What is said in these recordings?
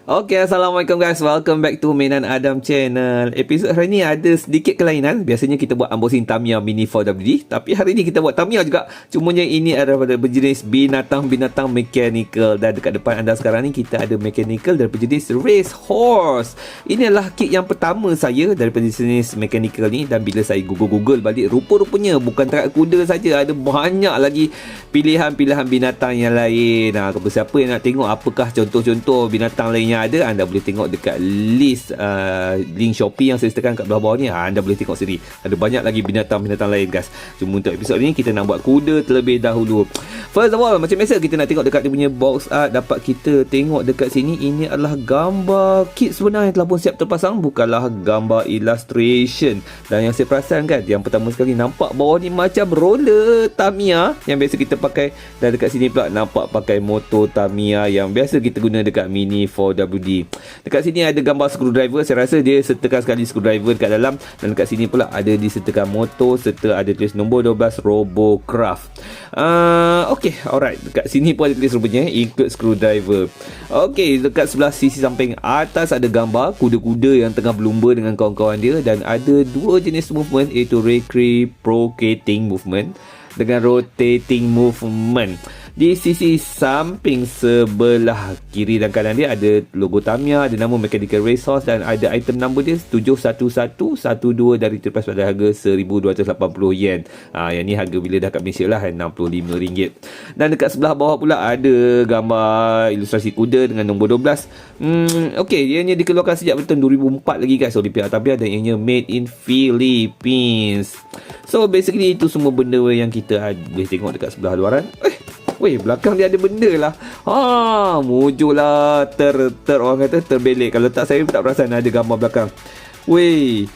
Okay, Assalamualaikum guys. Welcome back to Mainan Adam Channel. Episod hari ni ada sedikit kelainan. Biasanya kita buat unboxing Tamiya Mini 4WD, tapi hari ni kita buat Tamiya juga. Cumanya ini adalah berjenis binatang-binatang mechanical. Dan dekat depan anda sekarang ni kita ada mechanical daripada jenis Race Horse. Ini adalah kit yang pertama saya daripada jenis mechanical ni. Dan bila saya google balik, rupa-rupanya bukan track kuda saja, ada banyak lagi pilihan-pilihan binatang yang lain. Kepada siapa yang nak tengok apakah contoh-contoh binatang lainnya ada, anda boleh tengok dekat list link Shopee yang saya sertakan kat bawah ni. Anda boleh tengok sendiri. Ada banyak lagi binatang-binatang lain guys. Cuma untuk episod ni kita nak buat kuda terlebih dahulu. First of all, macam biasa kita nak tengok dekat dia punya box art. Dapat kita tengok dekat sini, ini adalah gambar kit sebenar yang telah pun siap terpasang, bukanlah gambar illustration. Dan yang saya perasan kan, yang pertama sekali nampak bawah ni macam roller Tamiya yang biasa kita pakai. Dan dekat sini pula nampak pakai motor Tamiya yang biasa kita guna dekat Mini 4WD. Dekat sini ada gambar screwdriver. Saya rasa dia sertakan sekali screwdriver dekat dalam. Dan dekat sini pula ada disertakan motor serta ada tulis nombor 12 Robocraft. Okay, alright. Dekat sini pun ada tulis rupanya include screwdriver. Okay, dekat sebelah sisi samping atas ada gambar kuda-kuda yang tengah berlumba dengan kawan-kawan dia. Dan ada dua jenis movement, iaitu reciprocating movement dengan rotating movement. Di sisi samping sebelah kiri dan kanan dia ada logo Tamiya, ada nama Mechanical Racehorse dan ada item number dia 71112 dari terlepas pada harga RM1,280. Yang ni harga bila dah kat Malaysia lah, RM65. Dan dekat sebelah bawah pula ada gambar ilustrasi kuda dengan nombor 12. Okay, ianya dikeluarkan sejak tahun 2004 lagi guys oleh pihak Tamiya dan ianya made in Philippines. So basically itu semua benda yang kita boleh tengok dekat sebelah luaran. Weh, belakang dia ada benda lah. Mujur lah. Orang kata terbelek. Kalau tak, saya tak perasan ada gambar belakang. Weh.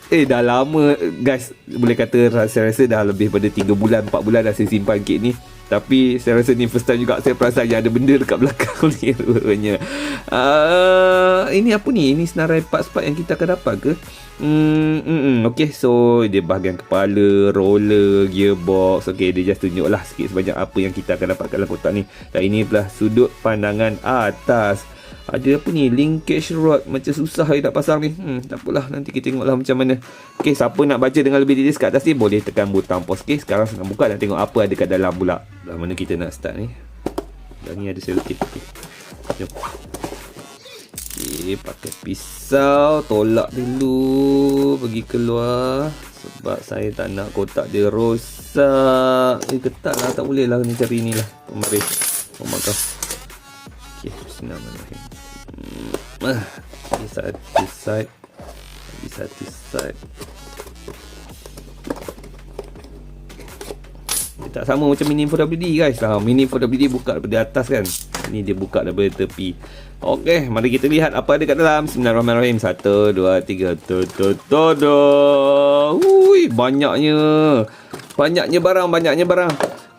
Dah lama guys. Boleh kata saya rasa dah lebih pada 3 bulan 4 bulan dah saya simpan kit ni. Tapi saya rasa ni first time juga saya perasan yang ada benda dekat belakang ni rupanya. Ini apa ni? Ini senarai part-part yang kita akan dapat ke? Okay, so dia bahagian kepala, roller, gearbox. Okay, dia just tunjuk lah sikit sebanyak apa yang kita akan dapat dalam kotak ni. Dan ini pula sudut pandangan atas. Ada apa ni? Linkage rod. Macam susah nak pasang ni. Tak apalah, nanti kita tengoklah macam mana. Okay, siapa nak baca dengan lebih detail kat atas ni, boleh tekan butang pause. Okay, sekarang senang buka dan tengok apa ada kat dalam pula. Dah mana kita nak start ni? Dan ni ada selotip. Jom. Okay, pakai pisau. Tolak dulu. Pergi keluar. Sebab saya tak nak kotak dia rosak. Ketat lah. Tak boleh lah. Ni cari ni lah. Pemaris. Maaf. Okay, bismillahirrahmanirrahim. Di satu side. Di satu side. Dia tak sama macam Mini 4WD guys. Mini 4WD buka daripada atas kan. Ini dia buka daripada tepi. Okey, mari kita lihat apa ada kat dalam. Bismillahirrahmanirrahim. 1, 2, 3. Ui, banyaknya barang.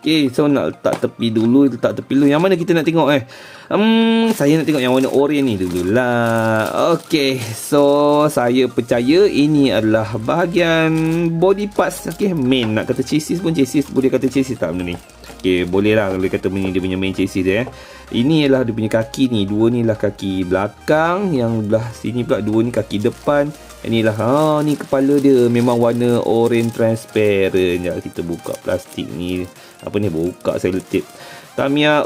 Okay, so nak letak tepi dulu. Yang mana kita nak tengok saya nak tengok yang warna oranye ni dululah. Okay, so saya percaya ini adalah bahagian body parts. Okay, main. Nak kata chassis pun chassis. Boleh kata chassis tak benda ni? Okay, boleh lah kalau kata dia punya main chassis dia. Ini adalah dia punya kaki ni. Dua ni lah kaki belakang. Yang belah sini pula dua ni kaki depan. Inilah ni kepala dia. Memang warna orange transparent. Sekejap kita buka plastik ni. Apa ni? Buka selotip. Tamiya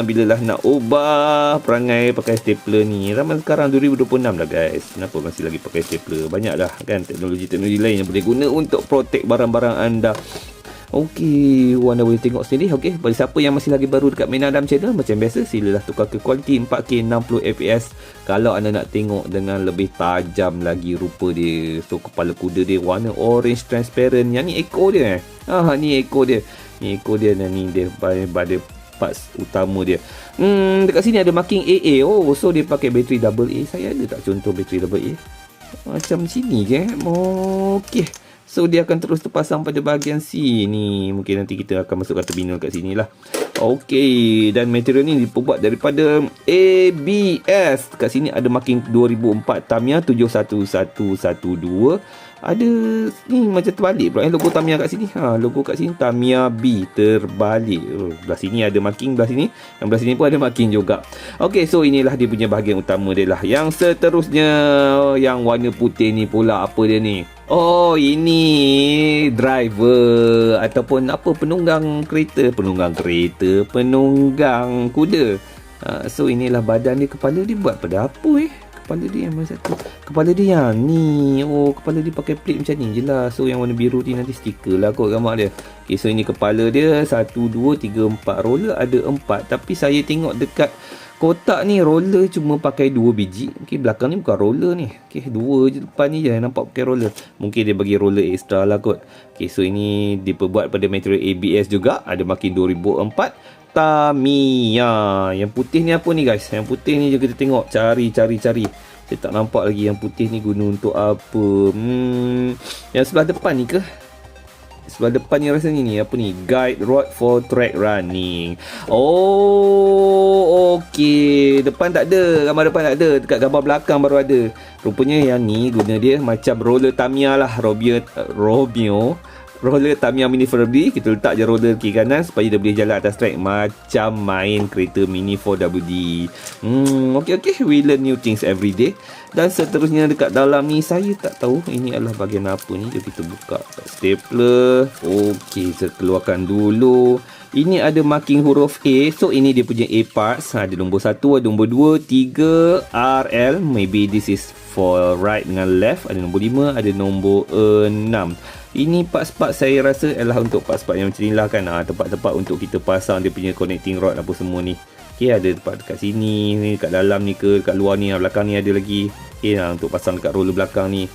bila lah nak ubah perangai pakai stapler ni. Zaman sekarang 2026 dah guys. Kenapa masih lagi pakai stapler? Banyak dah kan teknologi-teknologi lain yang boleh guna untuk protect barang-barang anda. Okey, anda boleh tengok sendiri. Okey, bagi siapa yang masih lagi baru dekat Mainan Adam Channel, macam biasa silalah tukar ke kualiti 4K 60fps kalau anda nak tengok dengan lebih tajam lagi rupa dia. So kepala kuda dia warna orange transparent. Yang ni ekor dia. Ni ekor dia. Ni ekor dia dan ni dia pada parts utama dia. Dekat sini ada marking AA. So dia pakai bateri AA. Saya ada tak contoh bateri AA? Macam sini je. Okey. So dia akan terus terpasang pada bahagian sini. Mungkin nanti kita akan masukkan turbina kat sini lah. Okey, dan material ni dibuat daripada ABS. Kat sini ada marking 2004 Tamiya 71112. ada ni macam terbalik pula logo Tamiya kat sini. Logo kat sini Tamiya B terbalik. Belah sini ada marking, belah sini, yang belah sini pun ada marking juga. Okey, so inilah dia punya bahagian utama dia lah. Yang seterusnya yang warna putih ni pula, apa dia ni? Oh, ini driver ataupun apa, penunggang kuda. So inilah badan dia, kepala dia buat pada apa kepala dia yang mana satu, kepala dia yang ni. Oh, kepala dia pakai plate macam ni je lah. So yang warna biru ni nanti stiker lah kot gambar dia. Okay, so ini kepala dia 1, 2, 3, 4 roller ada 4, tapi saya tengok dekat kotak ni roller cuma pakai 2 biji. Okay, belakang ni bukan roller ni. Okay, 2 je depan ni je nampak pakai roller. Mungkin dia bagi roller extra lah kot. Okay, so ini diperbuat pada material ABS juga. Ada marking 2004 Tamiya. Yang putih ni apa ni guys? Yang putih ni je kita tengok. Cari. Saya tak nampak lagi yang putih ni guna untuk apa. Yang sebelah depan ni ke? Sebelah depan ni rasanya ni apa ni? Guide rod for track running. Oh, okey. Depan tak ada. Gambar depan tak ada. Dekat gambar belakang baru ada. Rupanya yang ni guna dia macam roller Tamiya lah. Romeo. Roller Tamiya Mini 4WD. Kita letak je roller kiri kanan supaya dia boleh jalan atas track macam main kereta Mini 4WD. Okay. We learn new things every day. Dan seterusnya dekat dalam ni, saya tak tahu ini adalah bahagian apa ni. Jom kita buka stapler. Okay, saya keluarkan dulu. Ini ada marking huruf A. So ini dia punya A parts. Ada nombor 1, ada nombor 2, 3, RL. Maybe this is for right dengan left. Ada nombor 5, ada nombor 6. Ini part-part saya rasa adalah untuk part-part yang macam ni lah kan. Tempat-tempat untuk kita pasang dia punya connecting rod apa semua ni. Okay, ada tempat dekat sini, ni dekat dalam ni ke, dekat luar ni, belakang ni ada lagi. Okay, untuk pasang dekat roller belakang ni.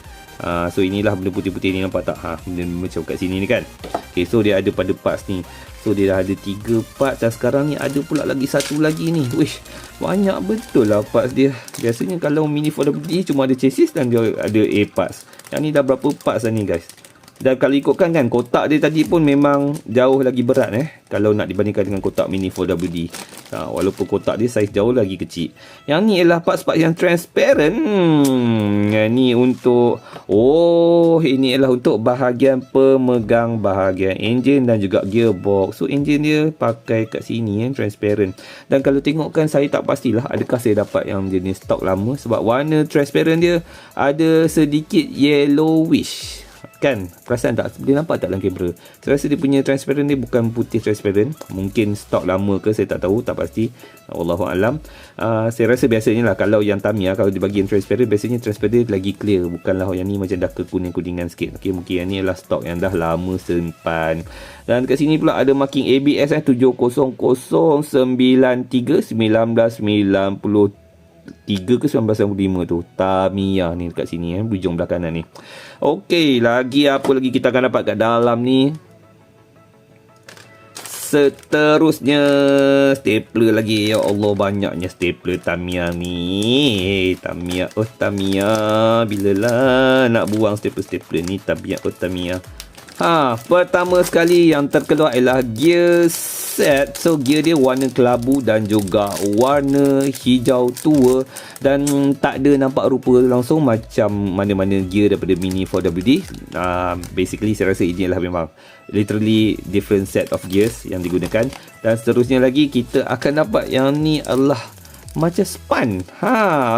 So inilah benda putih-putih ni, nampak tak? Benda macam kat sini ni kan. Okay, so dia ada pada parts ni. So dia dah ada 3 parts. Dan sekarang ni ada pula lagi satu lagi ni. Wish, banyak betul lah parts dia. Biasanya kalau Mini 4WD cuma ada chassis dan dia ada A parts. Yang ni dah berapa parts dah ni guys. Dan kalau ikutkan kan, kotak dia tadi pun memang jauh lagi berat kalau nak dibandingkan dengan kotak Mini 4WD. Walaupun kotak dia saiz jauh lagi kecil. Yang ni ialah parts-parts yang transparent. Ni untuk ini ialah untuk bahagian pemegang bahagian enjin dan juga gearbox. So enjin dia pakai kat sini transparent. Dan kalau tengokkan, saya tak pastilah adakah saya dapat yang jenis stok lama, sebab warna transparent dia ada sedikit yellowish. Kan, perasaan tak? Dia nampak tak dalam kamera? Saya rasa dia punya transparent dia bukan putih transparent. Mungkin stok lama ke, saya tak tahu, tak pasti. Wallahualam. Saya rasa biasanya lah kalau yang Tamiya, kalau di bahagian transparent, biasanya transparent lagi clear. Bukanlah yang ni macam dah kekuning-kuningan sikit. Okay, mungkin yang ni adalah stok yang dah lama simpan. Dan kat sini pula ada marking ABS 70093 1993 ke 1995 tu. Tamiya ni dekat sini hujung belah kanan ni. Okey, lagi apa lagi kita akan dapat kat dalam ni? Seterusnya stapler lagi. Ya Allah, banyaknya stapler Tamiya ni. Tamiya, Tamiya. Bilalah nak buang stapler ni? Tamiya. Pertama sekali yang terkeluar ialah gear set. So gear dia warna kelabu dan juga warna hijau tua, dan tak ada nampak rupa langsung macam mana-mana gear daripada Mini 4WD. Basically saya rasa ini adalah memang literally different set of gears yang digunakan. Dan seterusnya lagi kita akan dapat yang ni adalah macam span.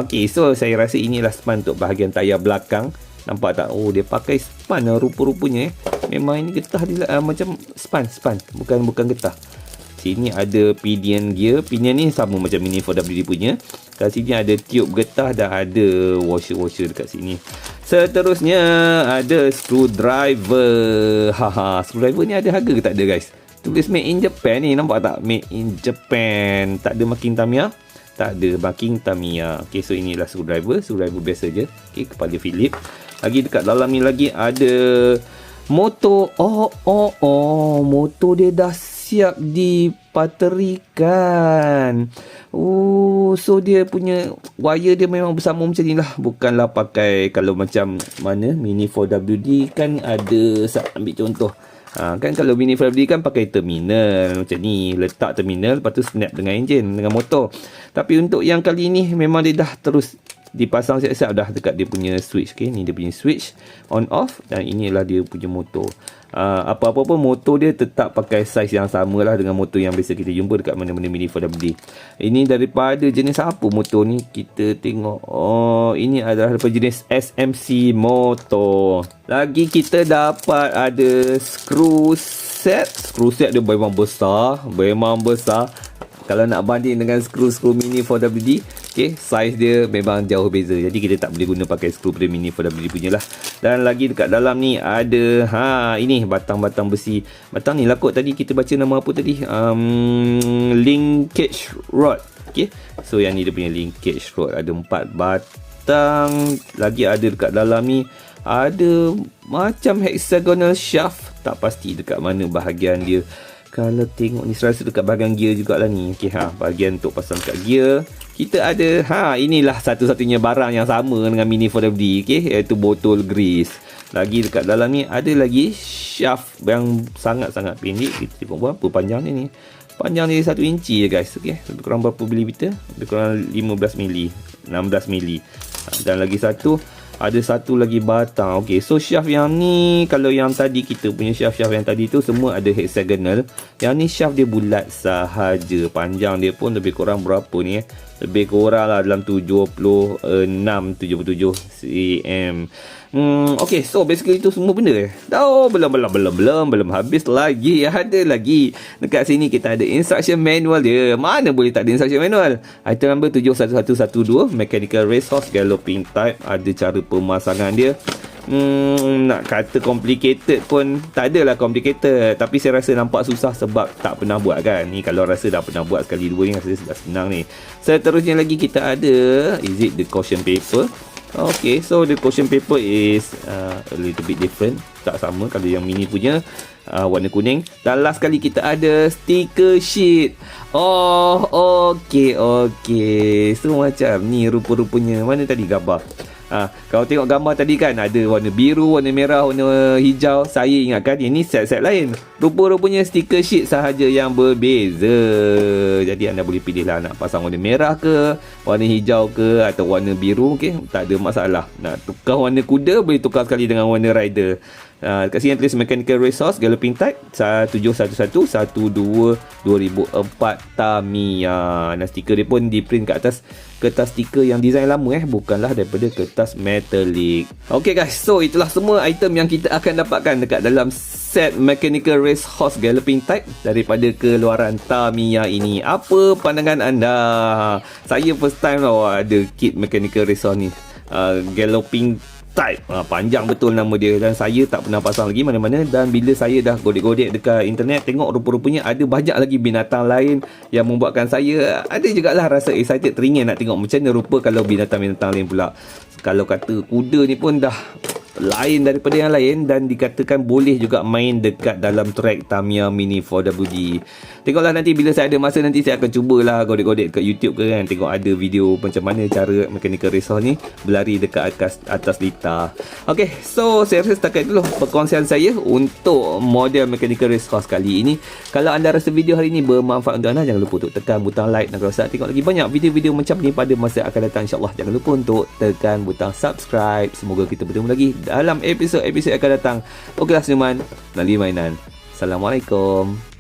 Okay, so saya rasa inilah span untuk bahagian tayar belakang. Nampak tak? Oh, dia pakai span rupa-rupanya. Memang ini getah dia macam span. Bukan getah. Sini ada pinion gear. Pinion ni sama macam Mini 4WD punya. Kat sini ada tube getah dan ada washer dekat sini. Seterusnya ada screwdriver. Screwdriver ni ada harga ke tak ada guys? Tulis made in Japan ni, nampak tak? Made in Japan. Tak ada marking Tamiya. Tak ada marking Tamiya. Okay, so inilah screwdriver biasa je. Okay, kepala Philip. Lagi dekat dalam ni lagi ada motor. Motor dia dah siap dipaterikan. So dia punya wire dia memang bersama macam ni lah. Bukanlah pakai kalau macam mana Mini 4WD kan ada. Ambil contoh. Kan kalau Mini 4WD kan pakai terminal macam ni, letak terminal lepas tu snap dengan enjin, dengan motor. Tapi untuk yang kali ni memang dia dah terus dipasang siap-siap dah dekat dia punya switch. Okay, ni dia punya switch on off, dan inilah dia punya motor. Apa-apa pun motor dia tetap pakai saiz yang sama lah dengan motor yang biasa kita jumpa dekat mana-mana Mini 4WD. Ini daripada jenis apa motor ni? Kita tengok. Oh, ini adalah daripada jenis SMC motor. Lagi kita dapat ada screw set. Screw set dia memang besar. Kalau nak banding dengan skru Mini 4WD, okay, saiz dia memang jauh beza. Jadi kita tak boleh guna pakai skru Mini 4WD punya lah. Dan lagi dekat dalam ni ada ini batang-batang besi. Batang ni lah kot tadi kita baca nama apa tadi? Linkage rod. Okay, so yang ni dia punya linkage rod. Ada 4 batang. Lagi ada dekat dalam ni ada macam hexagonal shaft. Tak pasti dekat mana bahagian dia. Kalau tengok ni serasa dekat bahagian gear jugalah ni. Okey, bahagian untuk pasang kat gear. Kita ada inilah satu-satunya barang yang sama dengan Mini 4WD, okey, iaitu botol grease. Lagi dekat dalam ni ada lagi shaft yang sangat-sangat pendek. Kita tengok berapa panjang ni. Panjang dia 1 inci je guys. Okey, lebih kurang berapa milimeter? Lebih kurang 15 mili, 16 mili. Dan lagi ada satu lagi batang. Okey, so shaft yang ni, kalau yang tadi kita punya shaft yang tadi tu semua ada hexagonal. Yang ni shaft dia bulat sahaja. Panjang dia pun lebih kurang berapa ni? Lebih kurang lah dalam 77 cm. Okey, so basically itu semua benda. Belum habis lagi. Ada lagi. Dekat sini kita ada instruction manual dia. Mana boleh tak ada instruction manual? Item number 71112, mechanical racehorse galloping type. Ada cara pemasangan dia. Nak kata complicated pun tak adalah complicated, tapi saya rasa nampak susah sebab tak pernah buat kan. Ni kalau rasa dah pernah buat sekali dua ni rasa dah senang ni. Seterusnya lagi kita ada, is it the caution paper? Okay, so the caution paper is a little bit different. Tak sama kalau yang Mini punya, warna kuning. Dan last kali kita ada sticker sheet. Oh, okay. So macam ni rupa-rupanya. Mana tadi gambar? Kalau tengok gambar tadi kan ada warna biru, warna merah, warna hijau. Saya ingatkan ini set-set lain. Rupa-rupanya sticker sheet sahaja yang berbeza. Jadi anda boleh pilih lah nak pasang warna merah ke, warna hijau ke, atau warna biru. Okay, tak ada masalah. Nak tukar warna kuda boleh tukar sekali dengan warna rider. Dekat sini tulis mechanical racehorse galloping type 71112 2004 Tamiya. Dan stiker dia pun di print kat atas kertas stiker yang design lama, bukanlah daripada kertas metalik. Okay guys, so itulah semua item yang kita akan dapatkan dekat dalam set mechanical racehorse galloping type daripada keluaran Tamiya ini. Apa pandangan anda? Saya first time ada kit mechanical racehorse ni, galloping type. Panjang betul nama dia, dan saya tak pernah pasang lagi mana-mana. Dan bila saya dah godek-godek dekat internet, tengok rupa-rupanya ada banyak lagi binatang lain yang membuatkan saya ada jugalah rasa excited, teringin nak tengok macam mana rupa kalau binatang-binatang lain pula. Kalau kata kuda ni pun dah lain daripada yang lain, dan dikatakan boleh juga main dekat dalam track Tamiya Mini 4WD. Tengoklah nanti bila saya ada masa, nanti saya akan cubalah godek-godek dekat YouTube ke kan, tengok ada video macam mana cara mechanical racehorse ni berlari dekat atas litar. Okay, so saya rasa setakat dulu perkongsian saya untuk model mechanical racehorse kali ini. Kalau anda rasa video hari ini bermanfaat untuk anda, jangan lupa untuk tekan butang like, dan kalau saya tengok lagi banyak video-video macam ni pada masa akan datang, insyaAllah jangan lupa untuk tekan butang subscribe. Semoga kita bertemu lagi dalam episod-episod akan datang. Okeylah senyuman, melalui mainan. Assalamualaikum.